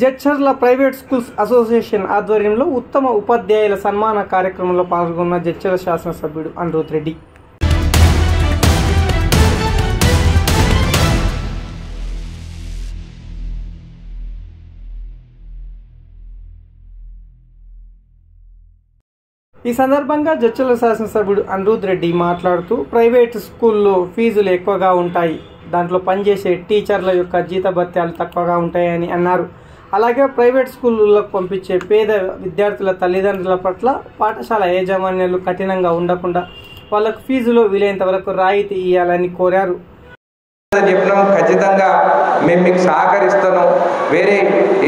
Jadcherla private schools association ఆధ్వర్యంలో ఉత్తమ ఉపాధ్యాయుల సన్మాన కార్యక్రమంలో పాల్గొన్న జడ్చర్ల శాసనసభ్యుడు అనిరుద్ రెడ్డి. ఈ సందర్భంగా జడ్చర్ల శాసనసభ్యుడు అనిరుద్ రెడ్డి మాట్లాడుతూ ప్రైవేట్ స్కూల్లో ఫీజులు ఎక్కువగా ఉంటాయి, దాంట్లో పనిచేసే టీచర్ల యొక్క జీతభత్యాలు తక్కువగా ఉంటాయని అన్నారు. అలాగే ప్రైవేట్ స్కూళ్ళకు పంపించే పేద విద్యార్థుల తల్లిదండ్రుల పట్ల పాఠశాల యాజమాన్యాలు కఠినంగా ఉండకుండా వాళ్ళకు ఫీజులో వీలైనంత వరకు రాయితీ ఇవ్వాలని కోరారు. చెప్పినాం, ఖచ్చితంగా మేము మీకు సహకరిస్తాను. వేరే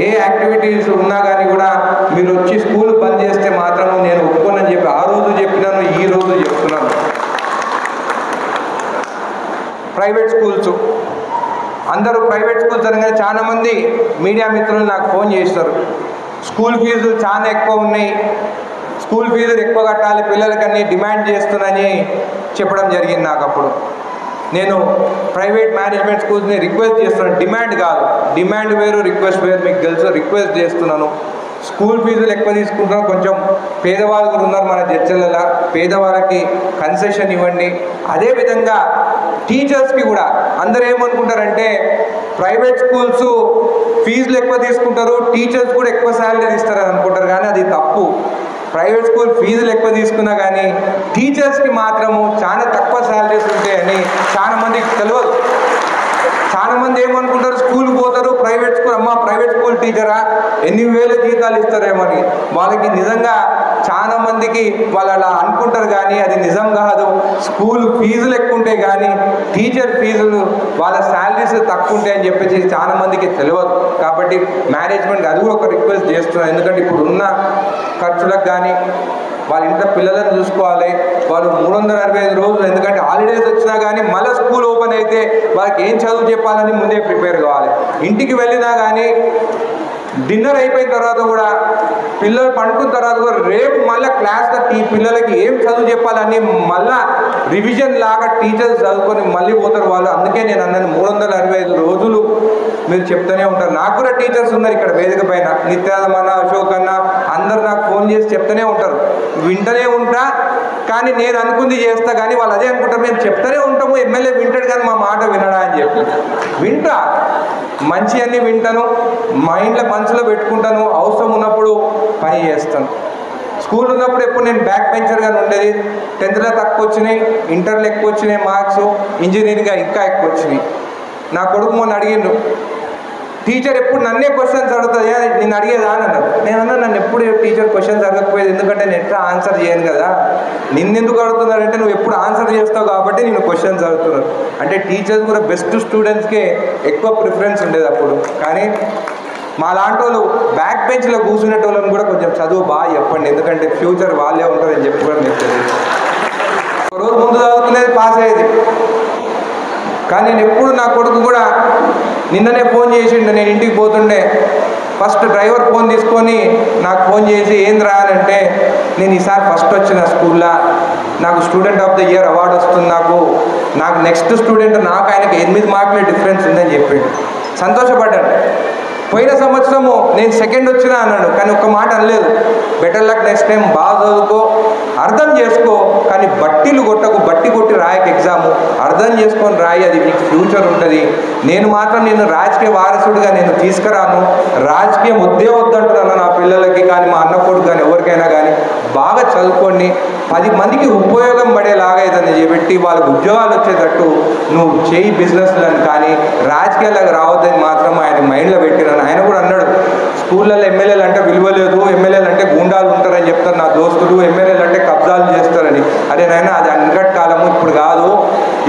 ఏ యాక్టివిటీస్ ఉన్నా కానీ కూడా మీరు వచ్చి స్కూల్ బంద్ చేస్తే మాత్రము నేను ఒప్పుకోనని చెప్పి ఆ రోజు చెప్పినాను, ఈ రోజు చెప్తున్నాను. ప్రైవేట్ స్కూల్స్ అందరూ ప్రైవేట్ స్కూల్స్ అనగానే చాలామంది మీడియా మిత్రులు నాకు ఫోన్ చేస్తారు, స్కూల్ ఫీజులు చాలా ఎక్కువ ఉన్నాయి, స్కూల్ ఫీజులు ఎక్కువ కట్టాలి పిల్లలకన్నీ డిమాండ్ చేస్తున్నానని చెప్పడం జరిగింది. నాకు అప్పుడు నేను ప్రైవేట్ మేనేజ్మెంట్ స్కూల్స్ని రిక్వెస్ట్ చేస్తున్నాను, డిమాండ్ కాదు, డిమాండ్ వేరు రిక్వెస్ట్ వేరు, మీకు తెలుసు. రిక్వెస్ట్ చేస్తున్నాను, స్కూల్ ఫీజులు ఎక్కువ తీసుకుంటున్నాను, కొంచెం పేదవాళ్ళు కూడా ఉన్నారు మన జడ్చర్లలో, పేదవాళ్ళకి కన్సెషన్ ఇవ్వండి. అదేవిధంగా టీచర్స్కి కూడా అందరూ ఏమనుకుంటారంటే ప్రైవేట్ స్కూల్స్ ఫీజులు ఎక్కువ తీసుకుంటారు, టీచర్స్ కూడా ఎక్కువ శాలరీ ఇస్తారని అనుకుంటారు, కానీ అది తప్పు. ప్రైవేట్ స్కూల్ ఫీజులు ఎక్కువ తీసుకున్నా కానీ టీచర్స్కి మాత్రము చాలా తక్కువ శాలరీస్ ఉంటాయని చాలా మందికి తెలియదు. చాలామంది ఏమనుకుంటారు, స్కూల్కి పోతారు, ప్రైవేట్ స్కూల్ అమ్మ ప్రైవేట్ స్కూల్ టీచరా ఎన్ని వేల జీతాలు ఇస్తారేమని. వాళ్ళకి నిజంగా చాలా మందికి వాళ్ళు అలా అనుకుంటారు, కానీ అది నిజం కాదు. స్కూల్ ఫీజులు ఎక్కువ ఉంటాయి కానీ టీచర్ ఫీజులు వాళ్ళ శాలరీస్ తక్కువ ఉంటాయని చెప్పేసి చాలా మందికి తెలియదు. కాబట్టి మేనేజ్మెంట్ అది కూడా ఒక రిక్వెస్ట్ చేస్తున్నాను, ఎందుకంటే ఇప్పుడు ఉన్న ఖర్చులకు కానీ వాళ్ళ ఇంట్లో పిల్లలను చూసుకోవాలి, వాళ్ళు 365 రోజులు, ఎందుకంటే హాలిడేస్ వచ్చినా కానీ మళ్ళీ స్కూల్ ఓపెన్ అయితే వాళ్ళకి ఏం చదువు చెప్పాలని ముందే ప్రిపేర్ కావాలి. ఇంటికి వెళ్ళినా కానీ డిన్నర్ అయిపోయిన తర్వాత కూడా పిల్లలు పండుకున్న తర్వాత కూడా రేపు మళ్ళీ క్లాస్లో పిల్లలకి ఏం చదువు చెప్పాలని మళ్ళీ రివిజన్ లాగా టీచర్స్ చదువుకొని మళ్ళీ పోతారు వాళ్ళు. అందుకే నేను అన్నాను 365 రోజులు మీరు చెప్తూనే ఉంటారు. నాకు కూడా టీచర్స్ ఉన్నారు ఇక్కడ వేదిక పైన, నిత్యానమన్న, అశోక్ అన్న, అందరు నాకు ఫోన్ చేసి చెప్తూనే ఉంటారు, వింటూనే ఉంటా కానీ నేను అనుకుంది చేస్తా. కానీ వాళ్ళు అదే అనుకుంటారు, మేము చెప్తూనే ఉంటాము, ఎమ్మెల్యే వింటాడు కానీ మా మాట వినడా అని చెప్పి. వింటా, మంచి అన్నీ వింటాను, మైండ్లో మనసులో పెట్టుకుంటాను, అవసరం ఉన్నప్పుడు పని చేస్తాను. స్కూల్ ఉన్నప్పుడు ఎప్పుడు నేను బ్యాక్ బెంచర్గా ఉండేది, 10th తక్కువ వచ్చినాయి, ఇంటర్లో ఎక్కువ వచ్చినాయి మార్క్స్, ఇంజనీరింగ్గా ఇంకా ఎక్కువ వచ్చినాయి. నా కొడుకు మొన్న అడిగిండు, టీచర్ ఎప్పుడు నన్నే క్వశ్చన్స్ అడుగుతుంది, నేను అడిగేదా అని అన్నారు. నేను అన్నా నన్ను ఎప్పుడు టీచర్ క్వశ్చన్స్ అడగకపోయేది, ఎందుకంటే నేను ఎట్లా ఆన్సర్ చేయను కదా, నిన్నెందుకు అడుగుతున్నారంటే నువ్వు ఎప్పుడు ఆన్సర్ చేస్తావు కాబట్టి నేను క్వశ్చన్స్ అడుగుతున్నాను. అంటే టీచర్స్ కూడా బెస్ట్ స్టూడెంట్స్కే ఎక్కువ ప్రిఫరెన్స్ ఉండేది అప్పుడు. కానీ మా లాంటి వాళ్ళు బ్యాక్ బెంచ్లో కూర్చునేటోళ్ళని కూడా కొంచెం చదువు బాగా చెప్పండి, ఎందుకంటే ఫ్యూచర్ వాళ్ళే ఉంటారని చెప్పి కూడా మీకు తెలియదు. ఒకరోజు ముందు చదువుకునేది పాస్ అయ్యేది, కానీ నేను ఎప్పుడు నా కొడుకు కూడా నిన్ననే ఫోన్ చేసిండు, నేను ఇంటికి పోతుండే ఫస్ట్ డ్రైవర్ ఫోన్ తీసుకొని నాకు ఫోన్ చేసి ఏంద్రా అని అంటే, నేను ఈసారి ఫస్ట్ వచ్చిన స్కూల్లో, నాకు student of the year award వస్తుంది, నాకు నెక్స్ట్ స్టూడెంట్ నాకు ఆయనకి 8 మార్కుల డిఫరెన్స్ ఉందని చెప్పాడు. సంతోషపడ్డాను. పోయిన సంవత్సరము నేను సెకండ్ వచ్చినా అన్నాడు, కానీ ఒక్క మాట అనలేదు, బెటర్ లక్ నెక్స్ట్ టైం, బాగా చదువుకో, అర్థం చేసుకో, కానీ బట్టీలు కొట్టకు, బట్టి కొట్టి రాయకు ఎగ్జాము, అర్థం చేసుకొని రాయి, అది నీకు ఫ్యూచర్ ఉంటుంది. నేను మాత్రం నేను రాజకీయ వారసుడిగా నేను తీసుకురాను, రాజకీయం వద్దే వద్దంటున్నాను నా పిల్లలకి కానీ మా అన్న కొడుకు కానీ ఎవరికైనా కానీ, బాగా చదువుకోండి, 10 మందికి ఉపయోగం పడేలాగా ఏదైనా చేపెట్టి వాళ్ళకి ఉద్యోగాలు వచ్చేటట్టు నువ్వు చేయి బిజినెస్లను, కానీ రాజకీయాలకు రావద్దని మాత్రం ఆయన మైండ్లో పెట్టినాను. ఆయన కూడా అన్నాడు, స్కూళ్ళల్లో ఎమ్మెల్యేలు అంటే విలువ లేదు, ఎమ్మెల్యేలు అంటే గుండాలు ఉంటారని చెప్తారు నా దోస్తులు, ఎమ్మెల్యేలు అంటే కబ్జాలు చేస్తారని. అదే నాయన అది అన్నిటి కాలము, ఇప్పుడు కాదు.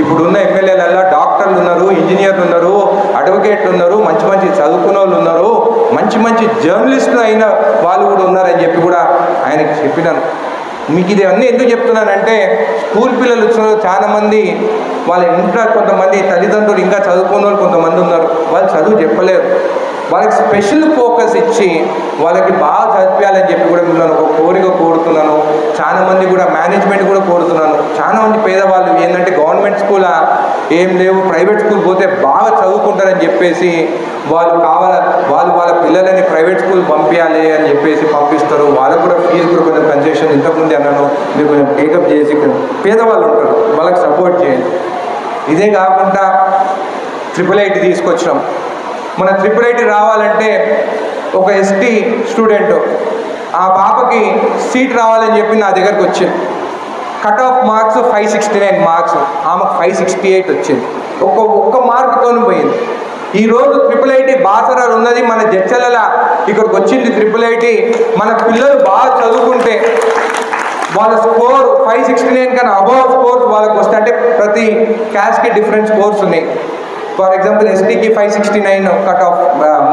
ఇప్పుడున్న ఎమ్మెల్యేలలో డాక్టర్లు ఉన్నారు, ఇంజనీర్లు ఉన్నారు, అడ్వకేట్లు ఉన్నారు, మంచి మంచి చదువుకున్న వాళ్ళు ఉన్నారు, మంచి మంచి జర్నలిస్టులు అయిన వాళ్ళు కూడా ఉన్నారని చెప్పి కూడా ఆయనకి చెప్పినాను. మీకు ఇది అన్నీ ఎందుకు చెప్తున్నానంటే, స్కూల్ పిల్లలు వచ్చిన చాలామంది వాళ్ళ ఇంట్లో కొంతమంది తల్లిదండ్రులు ఇంకా చదువుకున్న వాళ్ళు కొంతమంది ఉన్నారు, వాళ్ళు చదువు చెప్పలేరు. వాళ్ళకి స్పెషల్ ఫోకస్ ఇచ్చి వాళ్ళకి బాగా చదివించాలని చెప్పి కూడా మిమ్మల్ని ఒక కోరిక కోరుతున్నాను. చాలామంది కూడా మేనేజ్మెంట్ కూడా కోరుతున్నాను. చాలామంది పేదవాళ్ళు ఏంటంటే గవర్నమెంట్ స్కూల్ ఏం లేవు, ప్రైవేట్ స్కూల్ పోతే బాగా చదువుకుంటారని చెప్పేసి వాళ్ళు వాళ్ళ పిల్లలని ప్రైవేట్ స్కూల్ పంపించాలి అని చెప్పేసి పంపిస్తారు. వాళ్ళకు కూడా ఫీజు కూడా కొంచెం కన్సెషన్ ఇంతకుముందే అన్నాను, మీరు కొంచెం టేకప్ చేసి పేదవాళ్ళు ఉంటారు వాళ్ళకి సపోర్ట్ చేయండి. ఇదే కాకుండా IIIT తీసుకొచ్చినాం. మన IIIT రావాలంటే ఒక ఎస్టీ స్టూడెంట్ ఆ పాపకి సీట్ రావాలని చెప్పి నా దగ్గరకు వచ్చింది. కట్ ఆఫ్ మార్క్స్ 569 మార్క్స్, ఆమెకు 568 వచ్చింది. ఒక్క మార్కుతో పోయింది. ఈరోజు IIIT బాసరాలు ఉన్నది మన జడ్చర్ల, ఇక్కడికి వచ్చింది IIIT. మన పిల్లలు బాగా చదువుకుంటే వాళ్ళ స్కోర్ 569 కన్నా అబౌవ్ స్కోర్స్ వాళ్ళకి వస్తే, అంటే ప్రతి క్యాస్ట్కి డిఫరెంట్ స్కోర్స్ ఉన్నాయి. ఫర్ ఎగ్జాంపుల్ ఎస్టీకి 569 కట్ ఆఫ్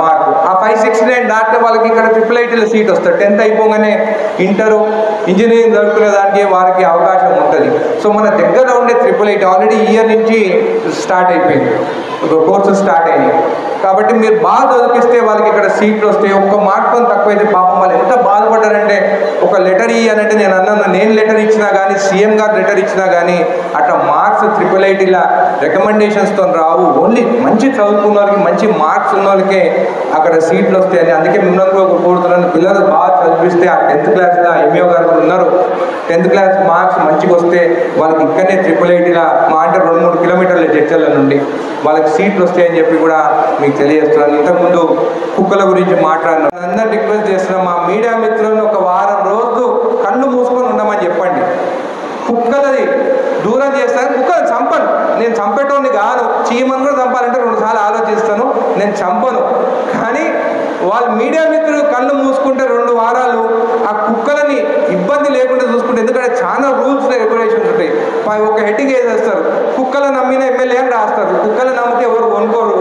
మార్క్, ఆ 569 దాటితే వాళ్ళకి ఇక్కడ IIITలో సీట్ వస్తుంది. 10th అయిపోగానే ఇంటరు ఇంజనీరింగ్ చదువుకునే దానికి వారికి అవకాశం ఉంటుంది. సో మన దగ్గర ఉండే IIIT ఆల్రెడీ ఇయర్ నుంచి స్టార్ట్ అయిపోయింది, కోర్సెస్ స్టార్ట్ అయినాయి. కాబట్టి మీరు బాగా చదివిస్తే వాళ్ళకి ఇక్కడ సీట్లు వస్తాయి. ఒక్క మార్కుతో తక్కువైతే పాపం వాళ్ళు ఎంత బాధపడ్డారంటే, ఒక లెటర్ ఇవ్వాలంటే నేను అన్నాను, నేను లెటర్ ఇచ్చినా కానీ సీఎం గారు లెటర్ ఇచ్చినా కానీ అట్లా మార్క్స్ IIITల రికమెండేషన్స్తో రావు. ఓన్లీ మంచి చదువుకున్న వాళ్ళకి, మంచి మార్క్స్ ఉన్న వాళ్ళకే అక్కడ సీట్లు వస్తాయని. అందుకే మిమ్మల్ని కూడా కోరుతున్నాను, పిల్లలు బాగా చదివిస్తే ఆ 10th క్లాస్లో ఎంఈఓ గారు కూడా ఉన్నారు, 10th క్లాస్ మార్క్స్ మంచిగా వస్తే వాళ్ళకి ఇక్కడనే IIITల మా అంటే 2-3 కిలోమీటర్ల జడ్చర్ల నుండి వాళ్ళకి సీట్లు వస్తాయని చెప్పి కూడా మీకు తెలియజేస్తున్నాను. ఇంతకుముందు కుక్కల గురించి మాట్లాడినా, అందరూ రిక్వెస్ట్ చేస్తున్నాం, మా మీడియా మిత్రులను ఒక వారం రోజులు కళ్ళు మూసుకొని ఉండమని చెప్పండి. కుక్కలది దూరం చేస్తాను, కుక్కలు చంపను, నేను చంపేటోని కాదు. చీమను కూడా చంపాలంటే 2 సార్లు ఆలోచిస్తాను, నేను చంపను. కానీ వాళ్ళు మీడియా మిత్రులు కళ్ళు మూసుకుంటే 2 వారాలు ఆ కుక్కలని ఇబ్బంది లేకుండా చూసుకుంటే, ఎందుకంటే చాలా రూల్స్ రెగ్యులేషన్స్ ఉంటాయి. ఒక హెడ్డింగ్ వేసేస్తారు, కుక్కలు నమ్మిన ఎమ్మెల్యే అని రాస్తారు. కుక్కలు నమ్మితే ఎవరు కొనుక్కోరు,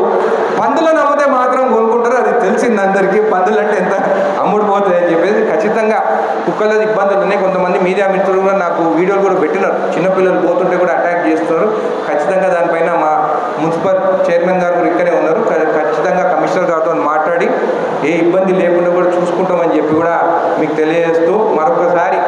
పందులు నమ్మితే మాత్రం కొనుక్కుంటారు. అది తెలిసింది అందరికీ, పందులు అంటే ఎంత అమ్ముడు పోతుంది అని చెప్పేసి. ఖచ్చితంగా కుక్కలది ఇబ్బందులు ఉన్నాయి. కొంతమంది మీడియా మిత్రులు కూడా నాకు వీడియోలు కూడా పెట్టినారు, చిన్నపిల్లలు పోతుంటే కూడా అటాక్ చేస్తున్నారు. ఖచ్చితంగా దానిపైన మా మున్సిపల్ చైర్మన్ గారు కూడా ఇక్కడే ఉన్నారు, ఖచ్చితంగా కమిషనర్ గారితో మాట్లాడి ఏ ఇబ్బంది లేకుండా కూడా చూసుకుంటామని చెప్పి కూడా మీకు తెలియజేస్తూ, మరొకసారి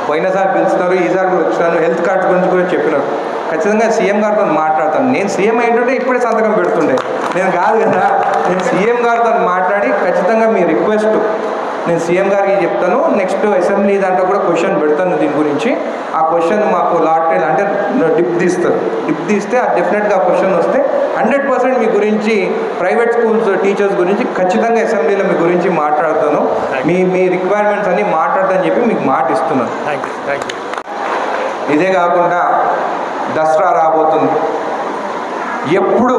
పోయినసారి పిలుస్తున్నారు, ఈసారి కూడా వచ్చినాను. హెల్త్ కార్డ్స్ గురించి కూడా చెప్పినారు. ఖచ్చితంగా సీఎం గారితో మాట్లాడతాను. నేను సీఎం ఏంటంటే ఇప్పుడే సంతకం పెడుతుండే, నేను కాదు కదా. నేను సీఎం గారితో మాట్లాడి ఖచ్చితంగా మీ రిక్వెస్ట్ నేను సీఎం గారికి చెప్తాను. నెక్స్ట్ అసెంబ్లీ దాంట్లో కూడా క్వశ్చన్ పెడతాను దీని గురించి. ఆ క్వశ్చన్ మాకు లాటరీలు అంటే డిప్ తీస్తే ఆ డెఫినెట్గా ఆ క్వశ్చన్ వస్తే 100% మీ గురించి, ప్రైవేట్ స్కూల్స్ టీచర్స్ గురించి ఖచ్చితంగా అసెంబ్లీలో మీ గురించి మాట్లాడతాను. మీ రిక్వైర్మెంట్స్ అన్నీ మాట్లాడతానని చెప్పి మీకు మాట ఇస్తున్నాను. ఇదే కాకుండా దసరా రాబోతుంది. ఎప్పుడు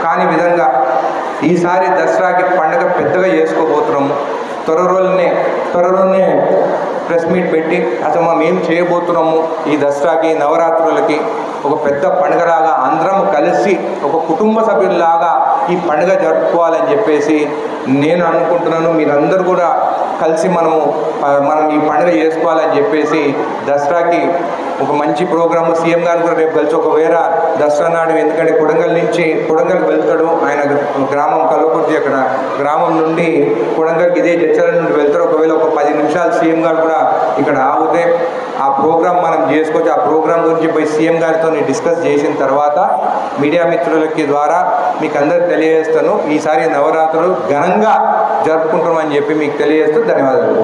కాని విధంగా ఈసారి దసరాకి పండుగ పెద్దగా చేసుకోబోతున్నాము. త్వరలోనే ప్రెస్ మీట్ పెట్టి అసలు మనం ఏం చేయబోతున్నాము, ఈ దసరాకి నవరాత్రులకి ఒక పెద్ద పండుగలాగా అందరం కలిసి ఒక కుటుంబ సభ్యుల్లాగా ఈ పండుగ జరుపుకోవాలని చెప్పేసి నేను అనుకుంటున్నాను. మీరందరూ కూడా కలిసి మనం ఈ పండుగ చేసుకోవాలని చెప్పేసి దసరాకి ఒక మంచి ప్రోగ్రాము సీఎం గారు కూడా రేపు కలిసి ఒకవేళ దసరా నాడు, ఎందుకంటే కొడంగల్కి వెళ్తాడు ఆయన గ్రామం కల్వకుర్తి, అక్కడ గ్రామం నుండి కొడంగల్కి ఇదే జడ్చర్ల నుండి వెళ్తారు. ఒకవేళ ఒక 10 నిమిషాలు సీఎం గారు కూడా ఇక్కడ ఆగితే ఆ ప్రోగ్రాం మనం చేసుకోవచ్చు. ఆ ప్రోగ్రాం గురించి పోయి సీఎం గారితో డిస్కస్ చేసిన తర్వాత మీడియా మిత్రులకి ద్వారా మీకు అందరికి తెలియజేస్తాను. ఈసారి నవరాత్రులు ఘనంగా జరుపుకుంటామని చెప్పి మీకు తెలియజేస్తూ ధన్యవాదాలు.